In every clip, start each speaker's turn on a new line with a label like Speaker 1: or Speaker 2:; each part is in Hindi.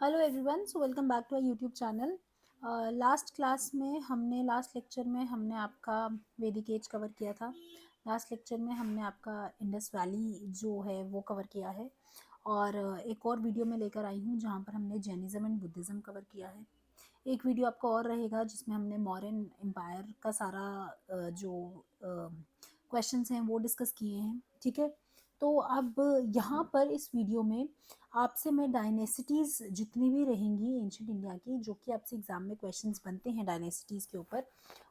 Speaker 1: Hello everyone, so welcome back to our YouTube channel. Last lecture में हमने आपका वैदिक एज कवर किया था। लास्ट लेक्चर में हमने आपका इंडस वैली जो है वो कवर किया है। और एक और वीडियो में लेकर आई हूँ जहाँ पर हमने जैनिज़्म एंड बुद्धिज़्म कवर किया है। एक वीडियो आपका और रहेगा जिसमें हमने मौर्यन एम्पायर का सारा जो क्वेश्चंस हैं वो डिस्कस किए हैं। ठीक है, तो अब यहाँ पर इस वीडियो में आपसे मैं डायनेसिटीज़ जितनी भी रहेंगी एंशियंट इंडिया की, जो कि आपसे एग्जाम में क्वेश्चंस बनते हैं डायनेसिटीज़ के ऊपर,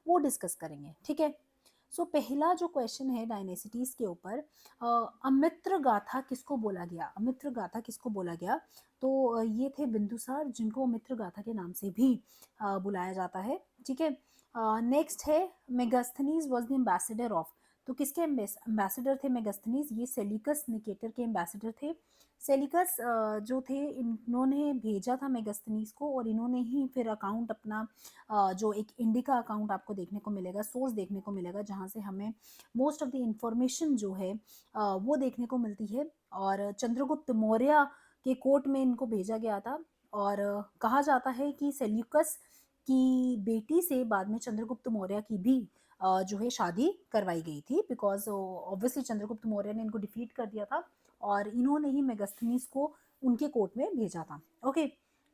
Speaker 1: वो डिस्कस करेंगे। ठीक है, सो पहला जो क्वेश्चन है डायनेसिटीज़ के ऊपर, अमित्र गाथा किसको बोला गया? अमित्र गाथा किसको बोला गया? तो ये थे बिंदुसार, जिनको मित्र गाथा के नाम से भी बुलाया जाता है। ठीक है, नेक्स्ट है Megasthenes was the ambassador of. तो किसके एम्बेसडर थे मेगास्थनीज? ये सेलिकस निकेटर के एम्बेसडर थे। सेलिकस जो थे, इन्होंने भेजा था मेगास्थनीज को, और इन्होंने ही फिर अकाउंट अपना जो एक इंडिका अकाउंट आपको देखने को मिलेगा, सोर्स देखने को मिलेगा, जहाँ से हमें मोस्ट ऑफ द इंफॉर्मेशन जो है वो देखने को मिलती है। और चंद्रगुप्त मौर्य के कोर्ट में इनको भेजा गया था। और कहा जाता है कि सेल्यूकस की बेटी से बाद में चंद्रगुप्त मौर्य की भी जो है शादी करवाई गई थी, बिकॉज ऑब्वियसली चंद्रगुप्त मौर्य ने इनको डिफीट कर दिया था और इन्होंने ही मेगास्थनीज को उनके कोर्ट में भेजा था। ओके,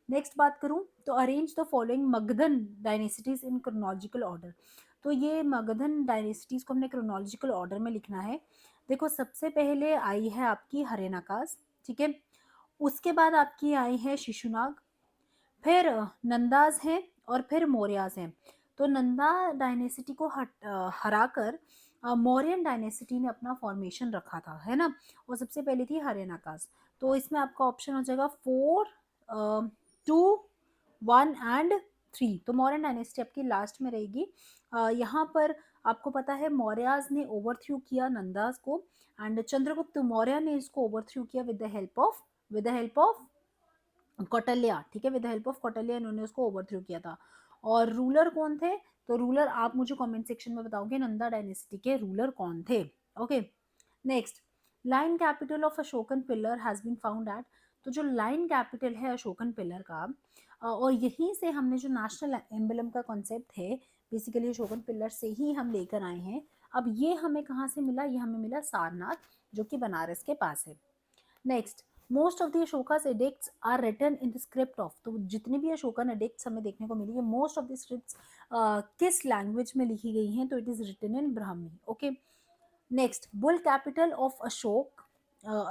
Speaker 1: नेक्स्ट बात करूं तो arrange the following Magadhan dynasties in chronological order. तो ये मगधन डायनेसिटीज को हमने क्रोनोलॉजिकल ऑर्डर में लिखना है। देखो, सबसे पहले आई है आपकी हरेनाकास। ठीक है, उसके बाद आपकी आई है शिशुनाग, फिर नंदाज हैं, और फिर मौर्याज हैं। तो नंदा डायनेसिटी को हराकर मौर्यन डायनेसिटी ने अपना फॉर्मेशन रखा था, है ना। और सबसे पहले थी हरेनाकास। तो इसमें आपका ऑप्शन हो जाएगा 4, 2, 1 एंड 3। तो मौर्यन डायनेसिटी आपकी लास्ट में रहेगी। यहाँ पर आपको पता है मौर्याज ने ओवरथ्रू किया नंदाज को, एंड चंद्रगुप्त मौर्य ने इसको ओवरथ्रू किया with the help of Kautilya. ठीक है, with the help of Kautilya इन्होंने उसको ओवरथ्रो किया था। और रूलर कौन थे? तो रूलर आप मुझे कमेंट सेक्शन में बताओगे नंदा डायनेस्टी के रूलर कौन थे। Okay, next, line capital of Ashokan pillar has been found at. तो जो लाइन कैपिटल है अशोकन पिलर का, और यहीं से हमने जो नेशनल एम्बलम का कॉन्सेप्ट है, बेसिकली अशोकन पिलर से ही हम लेकर आए हैं। अब ये हमें कहाँ से मिला? ये हमें मिला सारनाथ, जो कि बनारस के पास है। Next, most of the Ashoka's edicts are written in the script of. तो जितने भी अशोकन एडिक्ट्स हमें देखने को मिली है, मोस्ट ऑफ द स्क्रिप्ट्स किस लैंग्वेज में लिखी गई हैं? तो it is written in Brahmi. Okay, next, bull capital of Ashoka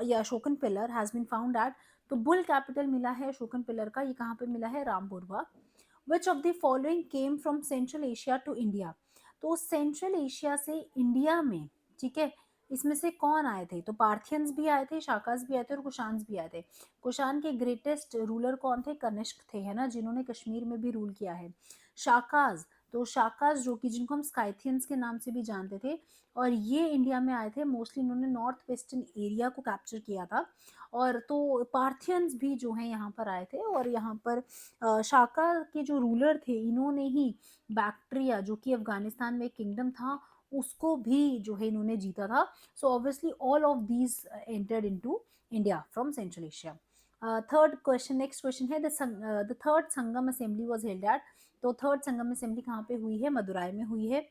Speaker 1: या Ashokan pillar has been found at. तो बुल कैपिटल मिला है अशोकन पिलर का, ये कहाँ पे मिला है? Rampurva. Which of the following came from central Asia to India. तो सेंट्रल एशिया से इंडिया में, ठीक है, इसमें से कौन आए थे? तो पार्थियंस भी आए थे, शाकास भी आए थे, और कुशान्स भी आए थे। कुशान के ग्रेटेस्ट रूलर कौन थे? कनिष्क थे, है ना, जिन्होंने कश्मीर में भी रूल किया है। शाकाज, तो शाकाज जो कि जिनको हम स्काइथियंस के नाम से भी जानते थे, और ये इंडिया में आए थे। मोस्टली इन्होंने नॉर्थ वेस्टर्न एरिया को कैप्चर किया था। और तो पार्थियंस भी जो हैं यहाँ पर आए थे, और यहाँ पर शाका के जो रूलर थे, इन्होंने ही बैक्ट्रिया, जो कि अफगानिस्तान में एक किंगडम था, उसको भी जो है इन्होंने जीता था। So obviously all of these entered into India from central Asia. Third question, next question है the third Sangam assembly was held at. तो थर्ड संगम असेंबली कहाँ पे हुई है? मदुराई में हुई है।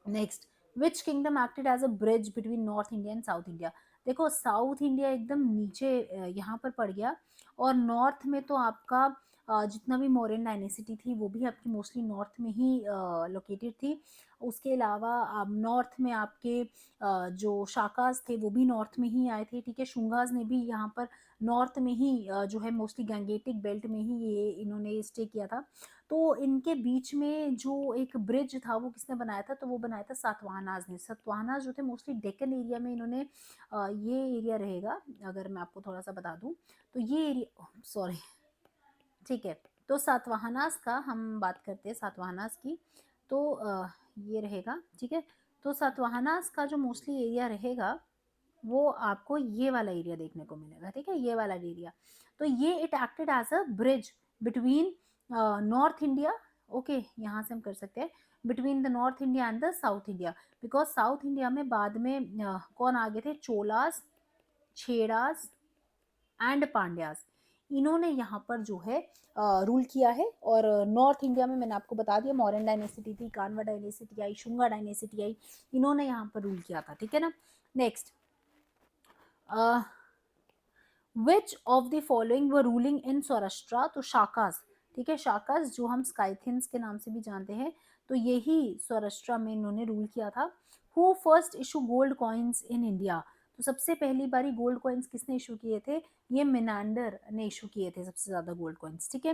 Speaker 1: Next, which kingdom acted as a bridge between north India and South India. देखो, साउथ इंडिया एकदम नीचे यहाँ पर पड़ गया, और नॉर्थ में तो आपका जितना भी मौर्यन डायनेसिटी थी वो भी आपकी मोस्टली नॉर्थ में ही लोकेटेड थी। उसके अलावा नॉर्थ में आपके जो शाकाज थे वो भी नॉर्थ में ही आए थे। ठीक है, शुंगाज ने भी यहाँ पर नॉर्थ में ही जो है मोस्टली गंगेटिक बेल्ट में ही ये इन्होंने स्टे किया था। तो इनके बीच में जो एक ब्रिज था वो किसने बनाया था? तो वो बनाया था सातवाहनाज ने। सातवाहनाज जो थे मोस्टली डेक्कन एरिया में इन्होंने ये एरिया रहेगा, अगर मैं आपको थोड़ा सा बता दूं तो ये एरिया, सॉरी, ठीक है, तो सातवाहनास का हम बात करते हैं, सातवाहनास की। तो ये रहेगा, ठीक है। तो सातवाहनास का जो मोस्टली एरिया रहेगा वो आपको ये वाला एरिया देखने को मिलेगा। ठीक है, ये वाला एरिया। तो ये it acted as a bridge between north India. Okay, यहाँ से हम कर सकते हैं between the north India and the south India, because south India में बाद में कौन आगे थे? चोलास, छेड़ास एंड पांड्यास। इन्होंने यहाँ पर जो है रूल किया है। और नॉर्थ इंडिया में मैंने आपको बता दिया मौर्यन डायनेसिटी थी, कानवा डायनेसिटी आई, शुंगा डायनेसिटी आई, इन्होंने यहाँ पर रूल किया था, ठीक है ना। Next, which of the following were ruling in Saurashtra, तो शाकास, ठीक है, शाकास जो हम स्काइथिन्स के नाम से भी जानते हैं, तो यही सौराष्ट्र में इन्होंने रूल किया था। Who first issue gold coins in India, तो सबसे पहली बारी गोल्ड कॉइन्स किसने इशू किए थे, ये मिनांडर ने इशू किए थे सबसे ज्यादा गोल्ड कॉइन्स, ठीक है।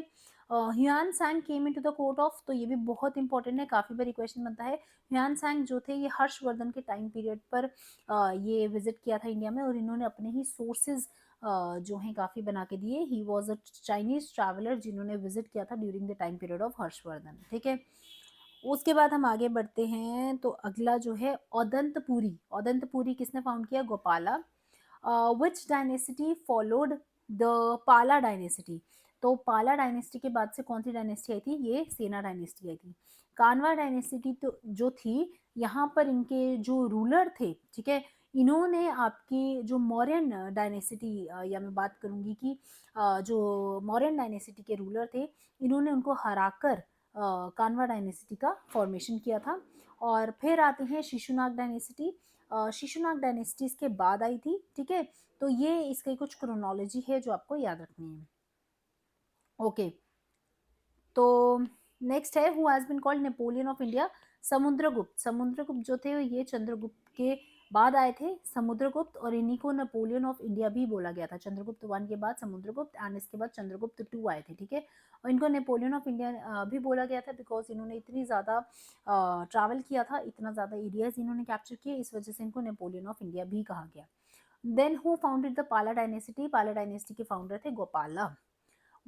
Speaker 1: ह्यूआन सांग came into the court of, तो ये भी बहुत इंपॉर्टेंट है, काफी बार क्वेश्चन बनता है। ह्यूआन सांग जो थे ये हर्षवर्धन के टाइम पीरियड पर ये विजिट किया था इंडिया में, और इन्होंने अपने ही सोर्सेज जो हैं काफ़ी बना के दिए। He was a Chinese traveller जिन्होंने विजिट किया था during the time period of Harshvardhan, ठीक है। उसके बाद हम आगे बढ़ते हैं, तो अगला जो है औदंतपुरी, औदंतपुरी किसने फाउंड किया, गोपाला। विच डायनेसिटी फॉलोड द पाला डायनेसिटी, तो पाला डायनेस्टी के बाद से कौन सी डायनेस्टी आई थी, ये सेना डायनेस्टी आई थी। कानवा डायनेस्टी तो जो थी, यहाँ पर इनके जो रूलर थे, ठीक है, इन्होंने आपकी जो मौर्यन डायनेसिटी, या मैं बात करूंगी कि जो मौर्यन डायनेसिटी के रूलर थे, इन्होंने उनको हराकर कानवा डायनेसिटी का फॉर्मेशन किया था। और फिर आते हैं शिशुनाग डायनेसिटी, शिशुनाग डायनेसिटी इसके बाद आई थी, ठीक है। तो ये इसकी कुछ क्रोनोलॉजी है जो आपको याद रखनी है, ओके। तो नेक्स्ट है, who has been called Napoleon of India, Samudragupta, Samudragupta जो थे ये चंद्रगुप्त के बाद आए थे, समुद्रगुप्त, और इन्हीं को नेपोलियन ऑफ इंडिया भी बोला गया था। चंद्रगुप्त 1 के बाद समुद्रगुप्त, एंड इसके बाद चंद्रगुप्त 2 आए थे, ठीक है। और इनको नेपोलियन ऑफ इंडिया भी बोला गया था बिकॉज इन्होंने इतनी ज़्यादा ट्रैवल किया था, इतना ज़्यादा एरियाज इन्होंने कैप्चर किए, इस वजह से इनको नेपोलियन ऑफ इंडिया भी कहा गया। देन हु फाउंडेड द पाला डायनेसिटी, पाला डायनेसिटी के फाउंडर थे गोपाला।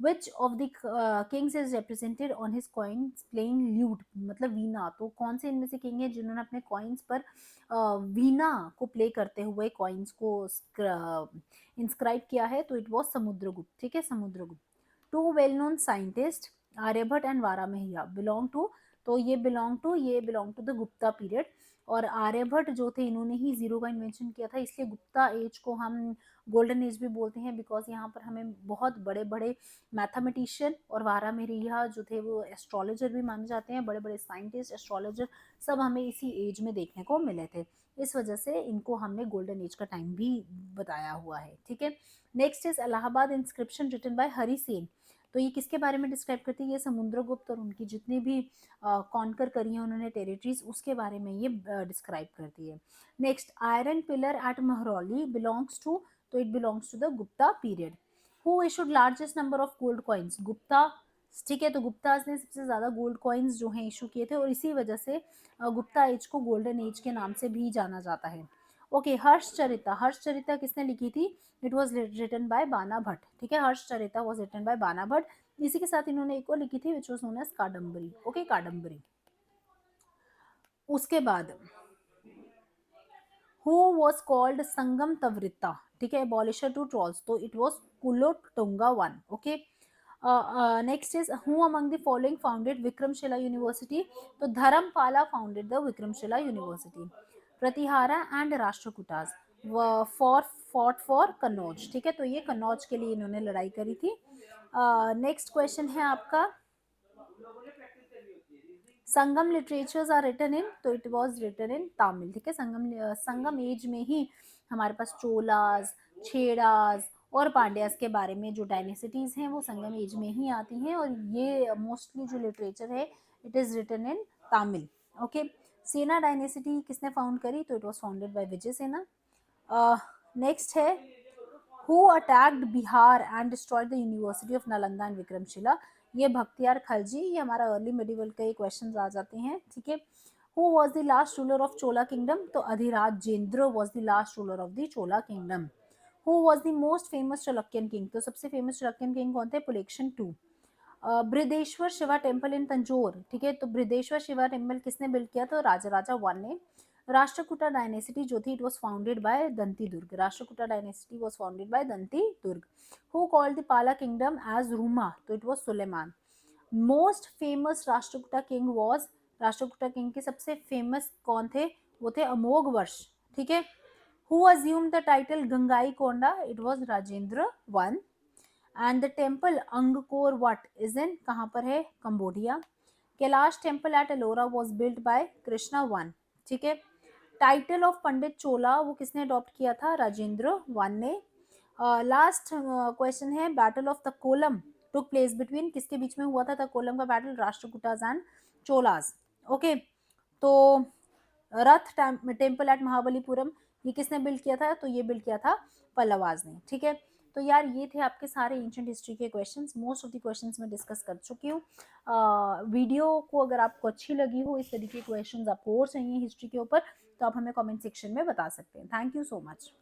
Speaker 1: विच of the Kings is represented on his coins playing lewd, मतलब वीणा, तो कौन से इनमें से किंग है जिन्होंने अपने कॉइन्स पर वीणा को प्ले करते हुए कॉइन्स को इंस्क्राइब किया है, तो इट वॉज समुद्रगुप्त, ठीक है, Samudragupta. Two well known scientist Aryabhata and Varahamihira belong to, तो ये belong to the Gupta period. और आर्यभट्ट जो थे इन्होंने ही जीरो का इन्वेंशन किया था, इसलिए गुप्ता एज को हम गोल्डन एज भी बोलते हैं, बिकॉज यहाँ पर हमें बहुत बड़े बड़े मैथमेटिशियन, और वारामिहिर जो थे वो एस्ट्रोलॉजर भी माने जाते हैं, बड़े बड़े साइंटिस्ट, एस्ट्रोलॉजर, सब हमें इसी एज में देखने को मिले थे, इस वजह से इनको हमने गोल्डन एज का टाइम भी बताया हुआ है, ठीक है। Next is Allahabad inscription written by Hari Sen, तो ये किसके बारे में डिस्क्राइब करती है, ये समुद्रगुप्त और उनकी जितनी भी कॉन्कर करी है उन्होंने टेरिटरीज, उसके बारे में ये डिस्क्राइब करती है। Next, iron pillar at Mehrauli belongs to, तो it belongs to the Gupta period. Who issued largest number of gold coins, Gupta, ठीक है, तो गुप्ताज ने सबसे ज्यादा गोल्ड कॉइन्स जो हैं इशू किए थे, और इसी वजह से गुप्ता एज को गोल्डन एज के नाम से भी जाना जाता है। ओके, हर्षचरिता, हर्षचरिता किसने लिखी थी, इट वॉज रिटन बाय बाना भट्ट, ठीक है, हर्षचरिता वॉज रिटन बाय बाना भट्ट। इसी के साथ इन्होंने एक और लिखी थी which was known as Kadambari, okay, Kadambari. उसके बाद who was called Sungam Tavirtta, ठीक है, एबॉलिशर टू ट्रॉल्स, तो it was Kulottunga 1, okay. Next is who among the following founded Vikramashila university, तो Dharmapala founded the Vikramashila university. Pratihara and Rashtrakutas for fought for Kannauj, ठीक है, तो ये कन्नौज के लिए इन्होंने लड़ाई करी थी। नेक्स्ट क्वेश्चन है आपका, Sangam literatures are written in, तो it was written in Tamil, ठीक है, संगम एज में ही हमारे पास चोलास, छेड़ास और पांड्यास के बारे में जो डायनेसिटीज हैं वो संगम एज में ही आती हैं, और ये मोस्टली जो लिटरेचर है it is written in Tamil, okay. Sena dynasty किसने फाउंड करी, तो it was founded by Vijaya Sena. Next है, who attacked Bihar and destroyed the university of Nalanda and Vikramashila, ये भक्तियार खलजी, ये हमारा अर्ली मेडिवल के क्वेश्चंस आ जाते हैं, ठीक है। Who was the last ruler of Chola kingdom, तो Adhirajendra was the last ruler of the Chola kingdom. Who was the most famous Chalukyan king, तो सबसे फेमस चालुक्यन किंग कौन थे, पुलेक्षण 2। बृहदेश्वर शिवा टेम्पल इन तंजोर, ठीक है, तो बृहदेश्वर शिवा टेम्पल किसने बिल्ड किया, तो राजा 1 ने। राष्ट्रकूटा डायनेसिटी जो थी it was founded by Danti Durga, Rashtrakuta dynasty was founded by Danti Durga. Who called the Pala kingdom as Ruhma, तो it was Sulaiman. Most famous Rashtrakuta king was, Rashtrakuta king के सबसे फेमस कौन थे, वो थे अमोघ वर्ष, ठीक है। Who assumed the title Gangai Konda, it was Rajendra 1। And the temple Angkor what is in, कहाँ पर है, Cambodia. Kailash temple at Ellora was built by Krishna one, ठीक है। टाइटल ऑफ पंडित चोला वो किसने अडॉप्ट किया था, राजेंद्र वन ने। लास्ट क्वेश्चन है, battle of the Kolam took place between, किसके बीच में हुआ था द कोलम का battle, Rashtrakutas and Cholas, okay. तो रथ टेम्पल एट महाबलीपुरम ये किसने बिल्ड किया था, तो ये बिल्ड किया था पल्लवाज ने, ठीक है। तो यार ये थे आपके सारे एंशिएंट हिस्ट्री के questions, most of the questions मैं डिस्कस कर चुकी हूँ। वीडियो को अगर आपको अच्छी लगी हो, इस तरीके के क्वेश्चंस आपको और चाहिए हिस्ट्री के ऊपर, तो आप हमें कमेंट सेक्शन में बता सकते हैं। Thank you so much.